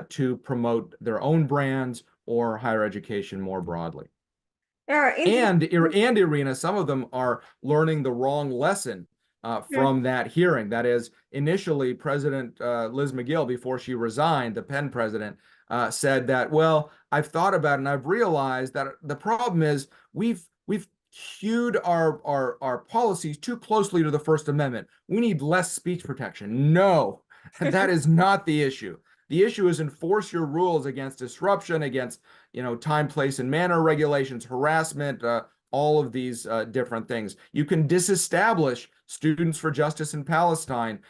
to promote their own brands or higher education more broadly. And Irina, some of them are learning the wrong lesson from that hearing. That is, initially, President Liz McGill, before she resigned, the Penn president, said that, well, I've thought about it and I've realized that the problem is we've hewed our policies too closely to the First Amendment. We need less speech protection. No, that is not the issue. The issue is enforce your rules against disruption, against time, place, and manner regulations, harassment, all of these different things. You can disestablish Students for Justice in Palestine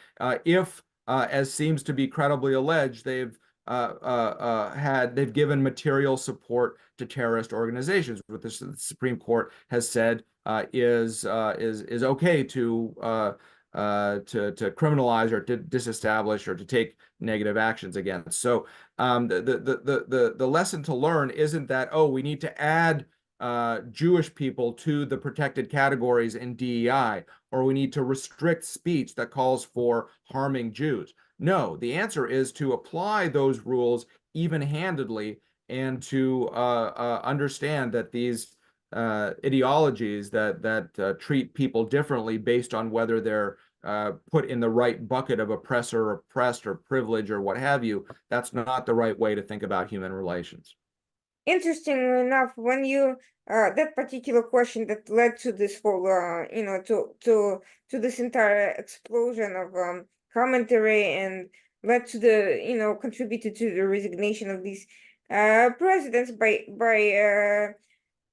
if, as seems to be credibly alleged, they've given material support to terrorist organizations, what the Supreme Court has said is okay to criminalize or to disestablish or to take negative actions against. So the lesson to learn isn't that, oh, we need to add Jewish people to the protected categories in DEI, or we need to restrict speech that calls for harming Jews. No, the answer is to apply those rules even-handedly and to understand that these ideologies that treat people differently based on whether they're put in the right bucket of oppressor, oppressed, or privilege, or what have you, that's not the right way to think about human relations. interestingly enough, when you that particular question that led to this whole to this entire explosion of commentary and led to the contributed to the resignation of these presidents by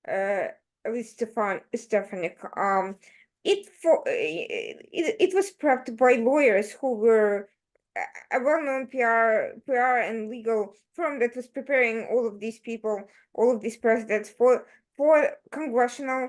at least Stefanik. It was prepped by lawyers who were a well-known PR and legal firm that was preparing all of these people, all of these presidents for congressional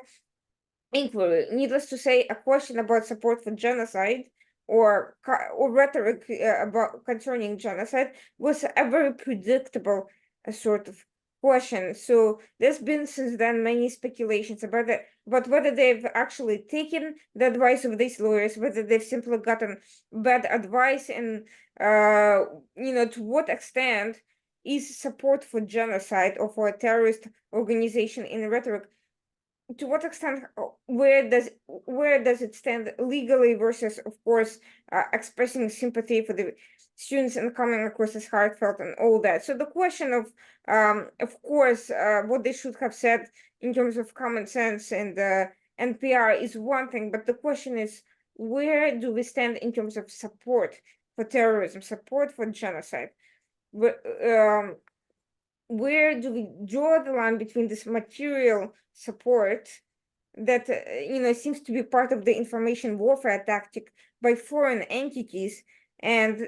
inquiry. Needless to say, a question about support for genocide or rhetoric about concerning genocide was a very predictable sort of question. So there's been since then many speculations about whether they've actually taken the advice of these lawyers, whether they've simply gotten bad advice, and to what extent is support for genocide or for a terrorist organization in rhetoric, to what extent, where does it stand legally versus, of course, expressing sympathy for the students and coming across as heartfelt and all that. So the question of course, what they should have said in terms of common sense and NPR is one thing, but the question is, where do we stand in terms of support for terrorism, support for genocide? Where do we draw the line between this material support that seems to be part of the information warfare tactic by foreign entities, and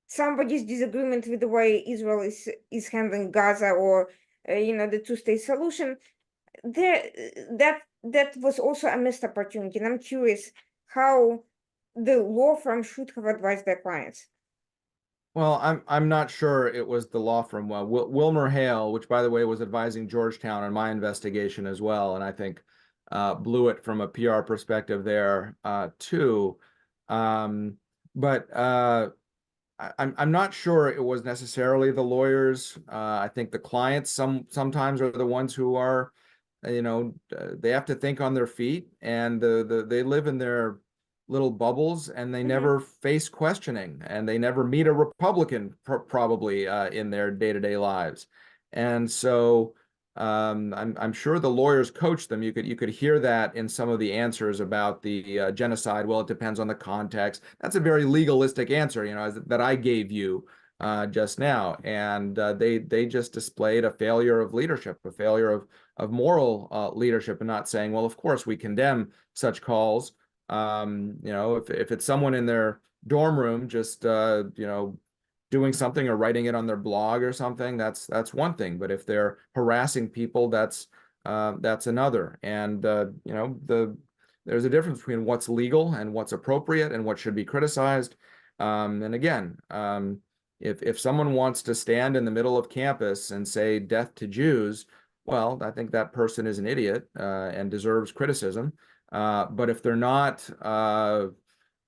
somebody's disagreement with the way Israel is handling Gaza, or the two-state solution? There, that was also a missed opportunity, and I'm curious how the law firm should have advised their clients. Well, I'm not sure it was the law firm. Wilmer Hale, which by the way was advising Georgetown on my investigation as well, and I think blew it from a PR perspective there too. But I'm not sure it was necessarily the lawyers. I think the clients sometimes are the ones who are, they have to think on their feet, and they live in their little bubbles, and they never face questioning, and they never meet a Republican probably in their day-to-day lives. And so I'm sure the lawyers coached them. You could hear that in some of the answers about the genocide. Well, it depends on the context. That's a very legalistic answer, that I gave you just now, and they just displayed a failure of leadership, a failure of moral leadership, and not saying, well, of course we condemn such calls. If it's someone in their dorm room just doing something or writing it on their blog or something, that's one thing. But if they're harassing people, that's another. And there's a difference between what's legal and what's appropriate and what should be criticized. And again, if someone wants to stand in the middle of campus and say death to Jews, well, I think that person is an idiot and deserves criticism. But if they're not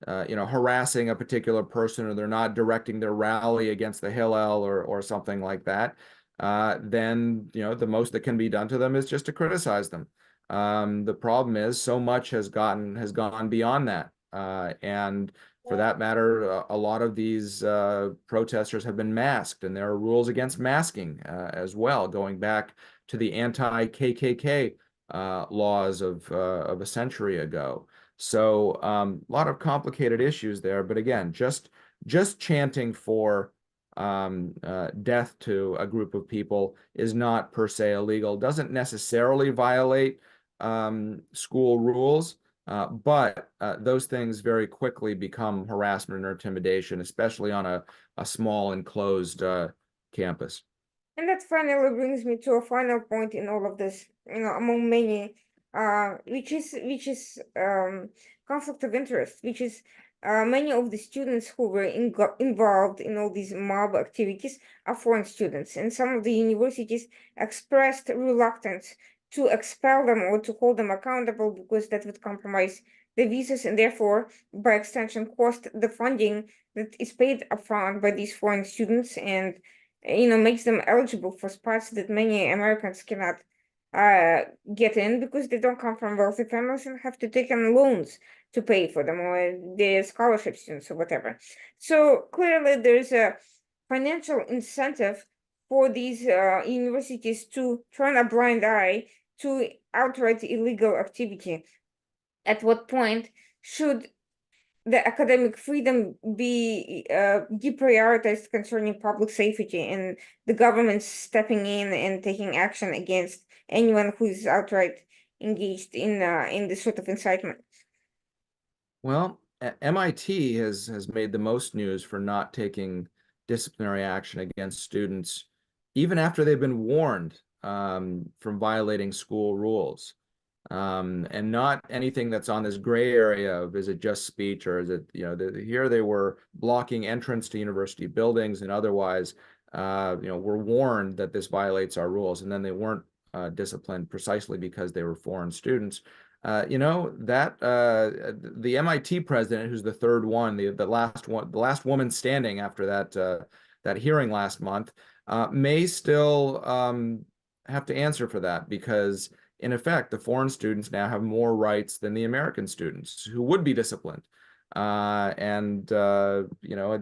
harassing a particular person, or they're not directing their rally against the Hillel or something like that, then the most that can be done to them is just to criticize them. The problem is so much has gone beyond that, and for that matter, a lot of these protesters have been masked, and there are rules against masking as well, going back to the anti-KKK laws of a century ago. So a lot of complicated issues there. But again, just chanting for death to a group of people is not per se illegal. Doesn't necessarily violate school rules, but those things very quickly become harassment or intimidation, especially on a small enclosed campus. And that finally brings me to a final point in all of this, among many, which is conflict of interest, which is many of the students who were involved in all these mob activities are foreign students, and some of the universities expressed reluctance to expel them or to hold them accountable because that would compromise the visas and therefore, by extension, cost the funding that is paid upfront by these foreign students, and makes them eligible for spots that many Americans cannot get in because they don't come from wealthy families and have to take on loans to pay for them, or their scholarship students or whatever. So clearly there's a financial incentive for these universities to turn a blind eye to outright illegal activity? At what point should the academic freedom be deprioritized concerning public safety, and the government stepping in and taking action against anyone who is outright engaged in this sort of incitement? Well, MIT has made the most news for not taking disciplinary action against students, even after they've been warned from violating school rules. And not anything that's on this gray area of, is it just speech, or is it, here they were blocking entrance to university buildings and otherwise, were warned that this violates our rules, and then they weren't disciplined precisely because they were foreign students. The MIT president, who's the third one, the last woman standing after that hearing last month, may still have to answer for that, because in effect, the foreign students now have more rights than the American students who would be disciplined.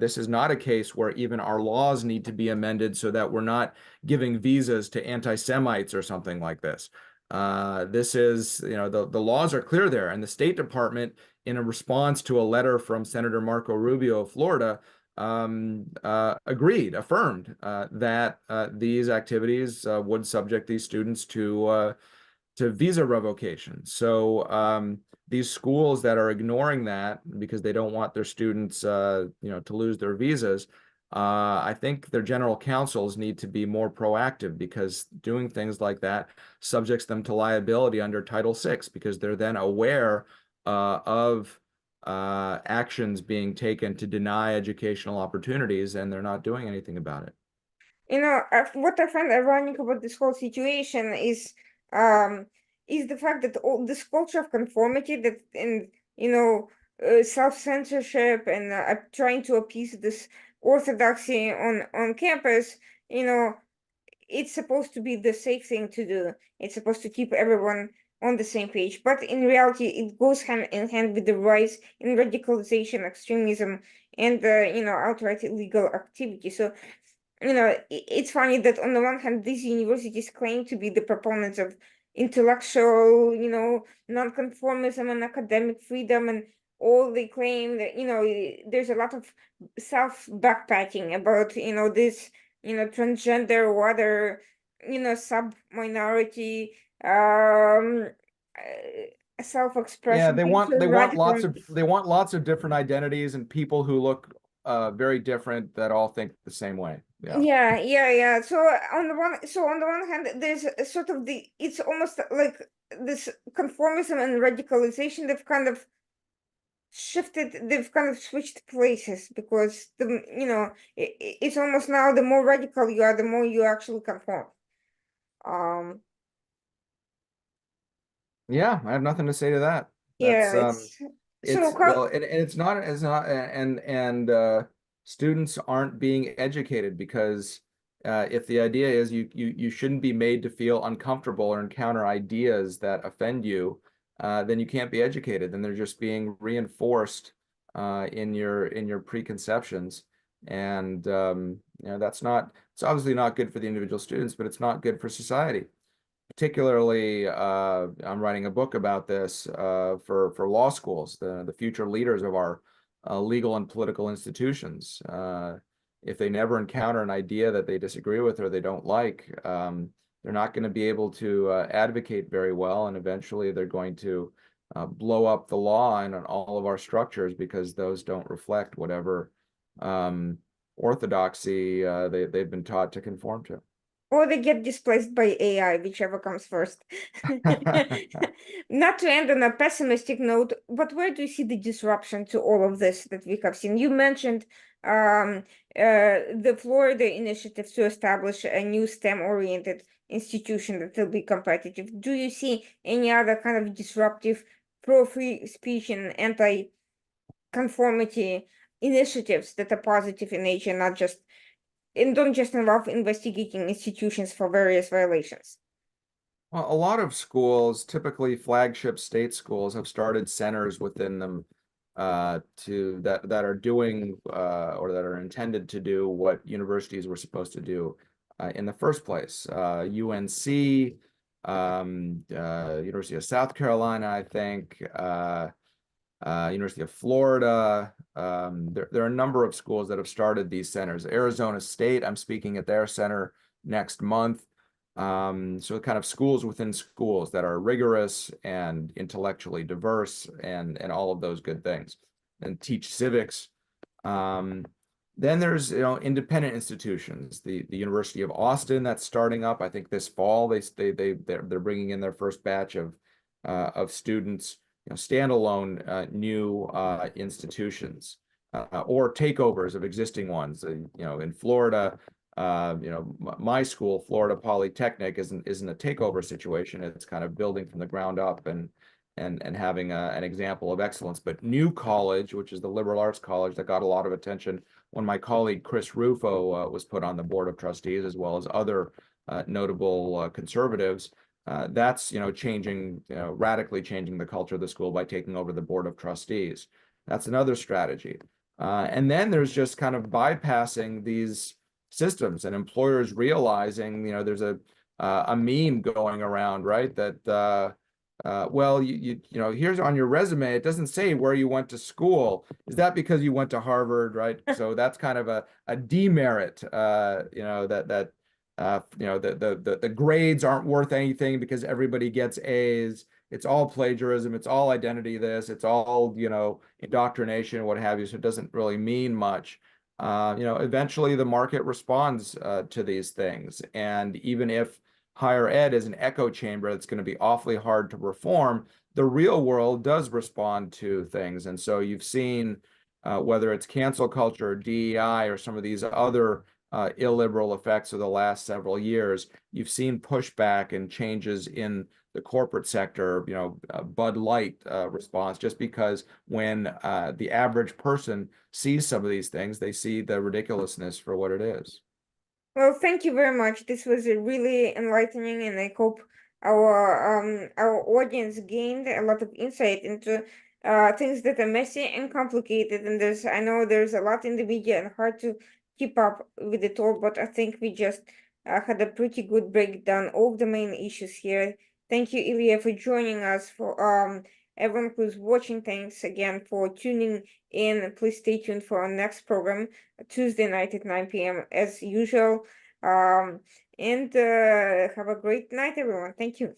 This is not a case where even our laws need to be amended so that we're not giving visas to anti-Semites or something like this. This is, the laws are clear there, and the State Department, in a response to a letter from Senator Marco Rubio of Florida, affirmed that these activities would subject these students to visa revocation. So these schools that are ignoring that because they don't want their students, to lose their visas, I think their general counsels need to be more proactive, because doing things like that subjects them to liability under Title VI, because they're then aware of actions being taken to deny educational opportunities, and they're not doing anything about it. What I find ironic about this whole situation um is the fact that all this culture of conformity, that and self-censorship, and trying to appease this orthodoxy on campus, you know it's supposed to be the safe thing to do. It's supposed to keep everyone on the same page, but in reality it goes hand in hand with the rise in radicalization, extremism, and outright illegal activity. So it's funny that on the one hand, these universities claim to be the proponents of intellectual, nonconformism and academic freedom, and all they claim that, there's a lot of self-backpatching about, this, transgender or other, sub-minority, Yeah, self-expression being so they want radical. lots of different identities and people who look very different that all think the same way. Yeah. Yeah. So on the one hand, there's a sort of it's almost like this conformism and radicalization. They've kind of switched places, because it's almost now the more radical you are, the more you actually conform. Um, Yeah, I have nothing to say to that. yeah, That's so well, and it's not, and students aren't being educated, because if the idea is you shouldn't be made to feel uncomfortable or encounter ideas that offend you, then you can't be educated. Then they're just being reinforced in your preconceptions, and it's obviously not good for the individual students, but it's not good for society. Particularly, I'm writing a book about this for law schools, the future leaders of our legal and political institutions. If they never encounter an idea that they disagree with or they don't like, they're not going to be able to advocate very well, and eventually they're going to blow up the law and all of our structures, because those don't reflect whatever orthodoxy they've been taught to conform to. or they get displaced by AI, whichever comes first. Not to end on a pessimistic note, but where do you see the disruption to all of this that we have seen? You mentioned the Florida initiative to establish a new STEM-oriented institution that will be competitive. Do you see any other kind of disruptive pro-free speech and anti-conformity initiatives that are positive in nature, not just and don't just involve investigating institutions for various violations? Well, a lot of schools, typically flagship state schools, have started centers within them that are doing or that are intended to do what universities were supposed to do. in the first place. UNC, University of South Carolina, I think, University of Florida. There are a number of schools that have started these centers. Arizona State, I'm speaking at their center next month. So kind of schools within schools that are rigorous and intellectually diverse and all of those good things, and teach civics. Then there's independent institutions. The University of Austin that's starting up. I think this fall they're bringing in their first batch of students. Standalone new institutions or takeovers of existing ones. In Florida, my school, Florida Polytechnic, isn't a takeover situation. It's kind of building from the ground up and having an example of excellence. But New College, which is the liberal arts college that got a lot of attention when my colleague Chris Rufo was put on the board of trustees, as well as other notable conservatives. That's changing, radically changing the culture of the school by taking over the board of trustees. That's another strategy. And then there's just kind of bypassing these systems and employers realizing, there's a meme going around, right? That well, here's on your resume, it doesn't say where you went to school. Is that because you went to Harvard, right? So that's kind of a demerit, that the grades aren't worth anything because everybody gets A's. It's all plagiarism. It's all identity this. It's all, indoctrination, what have you. So it doesn't really mean much. Eventually the market responds to these things. And even if higher ed is an echo chamber that's going to be awfully hard to reform, the real world does respond to things. And so you've seen whether it's cancel culture or DEI or some of these other illiberal effects of the last several years, you've seen pushback and changes in the corporate sector, Bud Light response, just because when the average person sees some of these things, they see the ridiculousness for what it is. Well, thank you very much. This was really enlightening, and I hope our audience gained a lot of insight into things that are messy and complicated. And I know there's a lot in the media and hard to keep up with it all, but I think we just had a pretty good breakdown of the main issues here. Thank you, Ilya, for joining us. For everyone who's watching, thanks again for tuning in. Please stay tuned for our next program, Tuesday night at 9 p.m. as usual. And have a great night, everyone. Thank you.